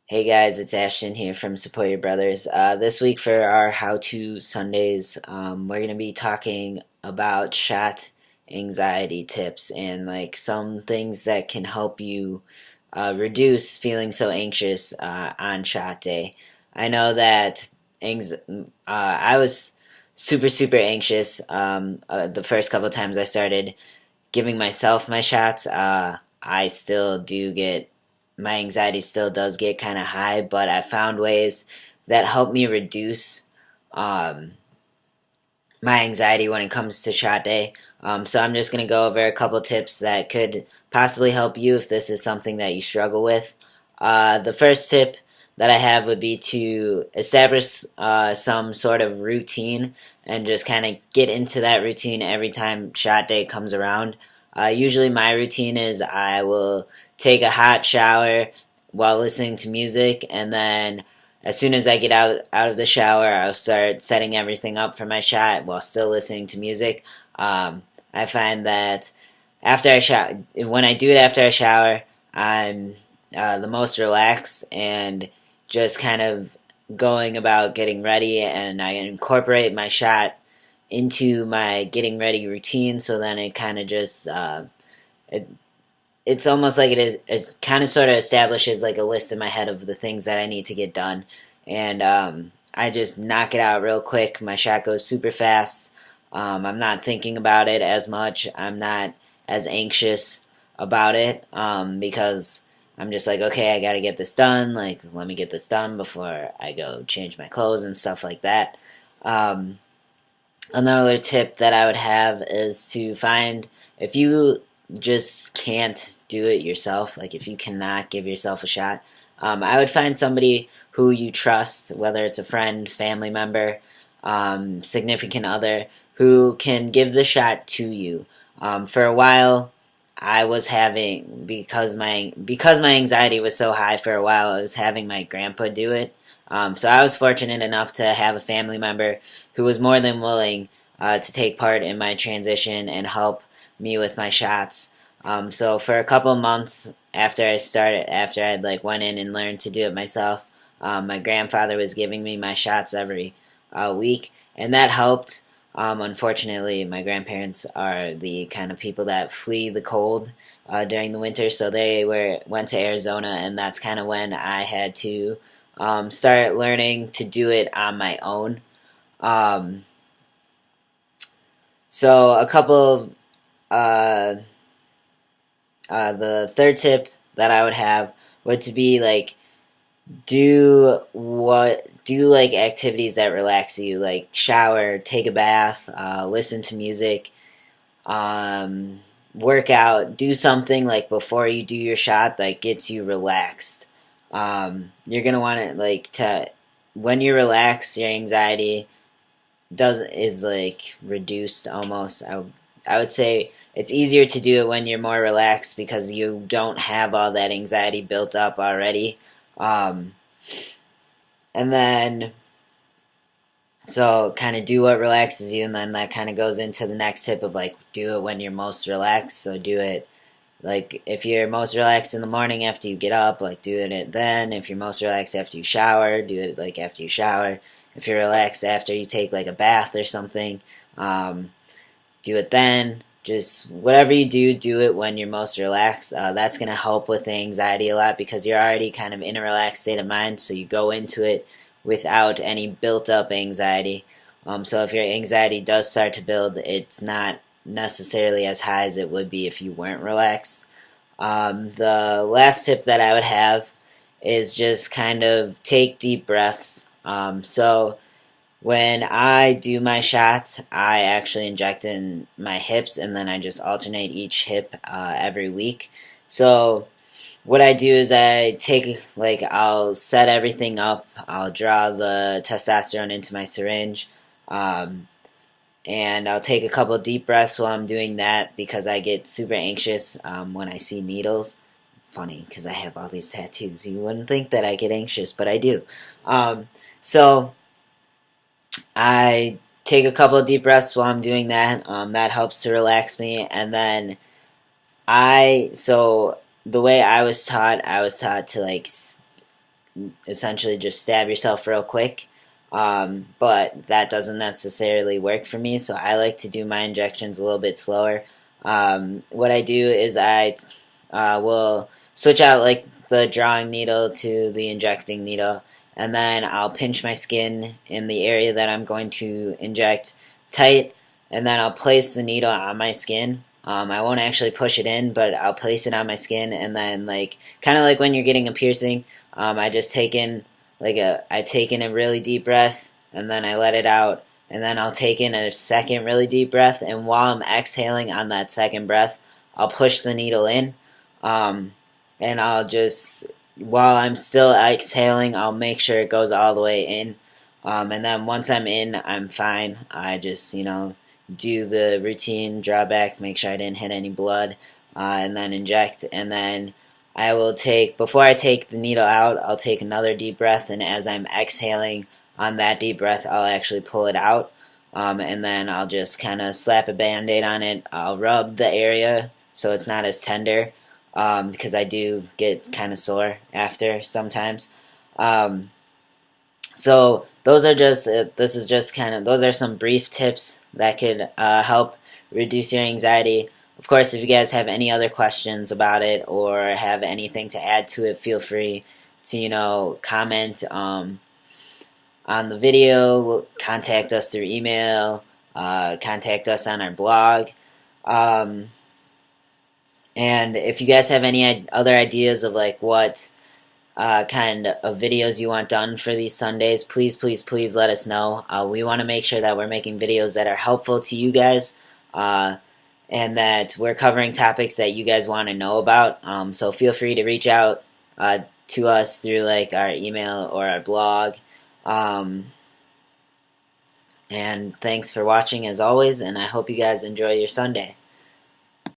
Hey guys, it's Ashtyn here from Support Your Brothers. This week for our How To Sundays, we're going to be talking about shot anxiety tips and like some things that can help you reduce feeling so anxious on shot day. I know that I was super anxious the first couple times I started giving myself my shots. I still do get my anxiety still does get kind of high, but I found ways that help me reduce um, my anxiety when it comes to shot day. So I'm just going to go over a couple tips that could possibly help you if this is something that you struggle with. The first tip that I have would be to establish some sort of routine and just kind of get into that routine every time shot day comes around. Usually, my routine is I will take a hot shower while listening to music, and then as soon as I get out of the shower, I'll start setting everything up for my shot while still listening to music. I find that after I shower, when I do it after I shower, I'm the most relaxed and just kind of going about getting ready, and I incorporate my shot into my getting ready routine. So then it kind of just it it's almost like it kind of sort of establishes like a list in my head of the things that I need to get done, and I just knock it out real quick. My shot goes super fast. I'm not thinking about it as much. I'm not as anxious about it because I'm just like, okay, I got to get this done. Like, let me get this done before I go change my clothes and stuff like that. Um, Another tip that I would have is to find if you just can't do it yourself, like if you cannot give yourself a shot, I would find somebody who you trust, whether it's a friend, family member, significant other, who can give the shot to you. For a while, I was having because my anxiety was so high for a while, I was having my grandpa do it. So I was fortunate enough to have a family member who was more than willing to take part in my transition and help me with my shots. So for a couple months after I'd like went in and learned to do it myself, my grandfather was giving me my shots every week, and that helped. Unfortunately, my grandparents are the kind of people that flee the cold during the winter, so they went to Arizona, and that's kind of when I had to start learning to do it on my own. Um, so a couple uh, the third tip that I would have would to be like do like activities that relax you, like shower, take a bath, listen to music, um, work out, do something like before you do your shot that gets you relaxed. You're gonna want it like to when you relax, your anxiety does is like reduced almost. I would say it's easier to do it when you're more relaxed because you don't have all that anxiety built up already. Um, and then so kind of do what relaxes you, and then that kind of goes into the next tip of like do it when you're most relaxed. So do it like if you're most relaxed in the morning after you get up, like do it then. If you're most relaxed after you shower, do it like after you shower. If you're relaxed after you take like a bath or something, um, do it then. Just whatever you do, do it when you're most relaxed. That's going to help with the anxiety a lot because you're already kind of in a relaxed state of mind, so you go into it without any built up anxiety. So if your anxiety does start to build, it's not necessarily as high as it would be if you weren't relaxed. The last tip that I would have is just kind of take deep breaths. So when I do my shots, I actually inject in my hips and then I just alternate each hip every week. So what I do is I take like I'll set everything up. I'll draw the testosterone into my syringe, um, and I'll take a couple deep breaths while I'm doing that because I get super anxious when I see needles. Funny because I have all these tattoos. You wouldn't think that I get anxious, but I do. So I take a couple of deep breaths while I'm doing that. That helps to relax me. And then so the way I was taught to like essentially just stab yourself real quick. But that doesn't necessarily work for me, so I like to do my injections a little bit slower. What I do is I will switch out like the drawing needle to the injecting needle, and then I'll pinch my skin in the area that I'm going to inject tight, and then I'll place the needle on my skin. I won't actually push it in, but I'll place it on my skin, and then like kind of like when you're getting a piercing, I just I take in a really deep breath, and then I let it out, and then I'll take in a second really deep breath, and while I'm exhaling on that second breath, I'll push the needle in, um, and I'll just while I'm still exhaling, I'll make sure it goes all the way in, and then once I'm in, I'm fine. I just do the routine drawback, make sure I didn't hit any blood, and then inject, and then I will take, before I take the needle out, I'll take another deep breath, and as I'm exhaling on that deep breath, I'll actually pull it out, and then I'll just kind of slap a band-aid on it. I'll rub the area so it's not as tender, because I do get kind of sore after sometimes. Um, so those are just this is just kind of those are some brief tips that could help reduce your anxiety. Of course, if you guys have any other questions about it or have anything to add to it, feel free to comment on the video, contact us through email, contact us on our blog. Um, and if you guys have any other ideas of like what kind of videos you want done for these Sundays, please, please, please let us know. We want to make sure that we're making videos that are helpful to you guys, and that we're covering topics that you guys want to know about. So feel free to reach out to us through like our email or our blog. And thanks for watching as always, and I hope you guys enjoy your Sunday.